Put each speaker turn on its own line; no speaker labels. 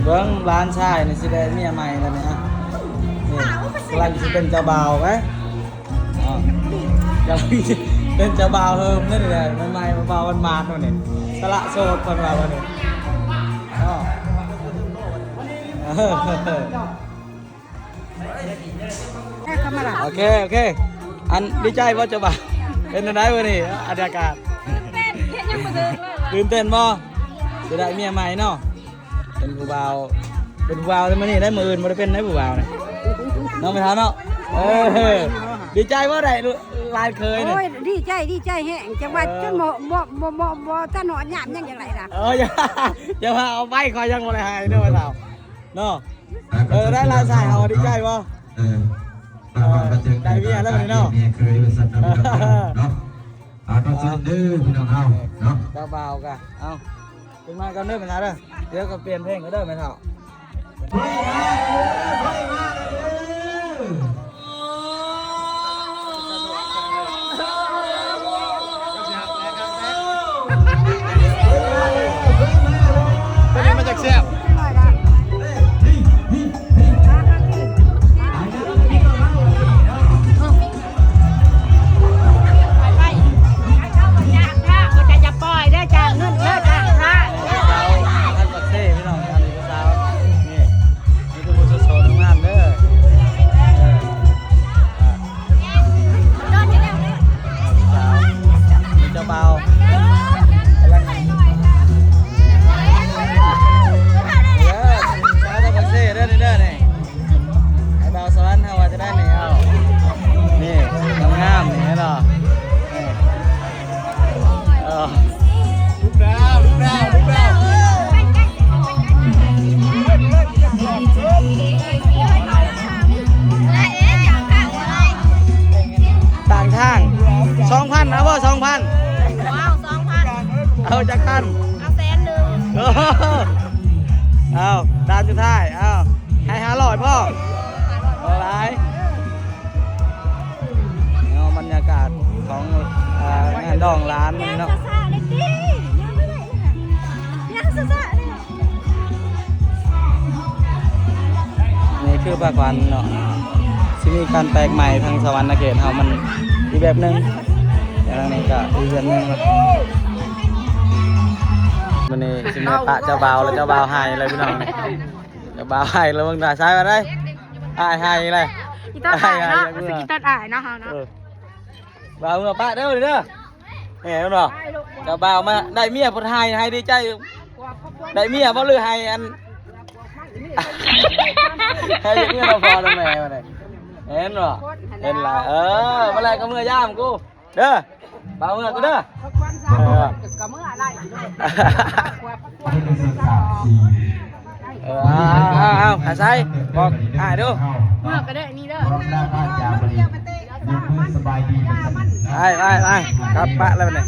เบิ้งร้านชายนี่สิได้เมียใหม่แล้วเนี่ยนี่กำลังจะเป็นเจ้าบ่าวไหมอ๋อยังเป็นเจ้าบ่าวเฮิมนั่นเลยใหม่ๆเบาๆมันมาตัวนี้สละโสดคนเราเนี่ยอ๋อโอเคโอเคอันดีใจว่าเจ้าบ่าวเป็นอะไรวะนี่อากาศตื่นเต้นบ่จะได้เมียใหม่เนาะเป็นผู้บ่าวได้มานี่ได้มืออื่นมาได้เป็นได้ผู้บ่าวเนี่ยน้องไปทำเนาะดีใจว่าได้ลายเคยเนี่ย
ดีใจแห้งจังหวัดจนบ่ท่านหอนหยามยังไรล่ะ
อย่ามาเอาใบคอยยังบ่ได้หายเนาะไปทำเนาะได้ลายสายเอาดีใจบ่ได้เมียแล้วเนาะ
เคยเป็นสัตว์เนาะก็เชิญดื้อพี่น้องเอาเนาะ
เจ้าบ่าวกันเอาขึ้นมากันเด้อไปทำเด้อเดี๋ยวก็เปลี่ยนเพลงก็เด้อไปทำมาจากแซ่บ2,000เอาบ่2,000ว้าว2,000เอาจากตันเอา100,000เอาด้านสุดท้ายเอาให้500พ่ออะไรเอาบรรยากาศของงานดองร้านนี่เนาะนี่คือภาควันเนาะที่มีการแปลกใหม่ทางสวรรค์เขตเฮามันอีกแบบหนึ่งอย่างนี้ก็อีกแบบหนึ่งมันนี่สิมาปะเจ้าบ่าวแล้วเจ้าบ่าวหายอะไรพี่น้องนี่เจ้าบ่าวหายแล้วมึงด่าซ้ายมาได้หายอะไร
กีตาร์เนาะสกีตาร์เนาะเนาะ
บ่าวมึงปะเด้อเด้อเห็นบ่เจ้าบ่าวมาได้เมียพอหายดีใจได้เมียบ่หรือหายอันให้เมียเราพอแล้วแม่มาได้เห็นบ่เห็นไรมาแลกกับมือย่ามกูเด้อบ่าวมือกูเด้อ
กับมืออะไร
เอาขาใส่บอกหายดู
เมื่อก็ได้นี่เด้อ
สบายดี
ไปกลับปะแล้วเนี่ย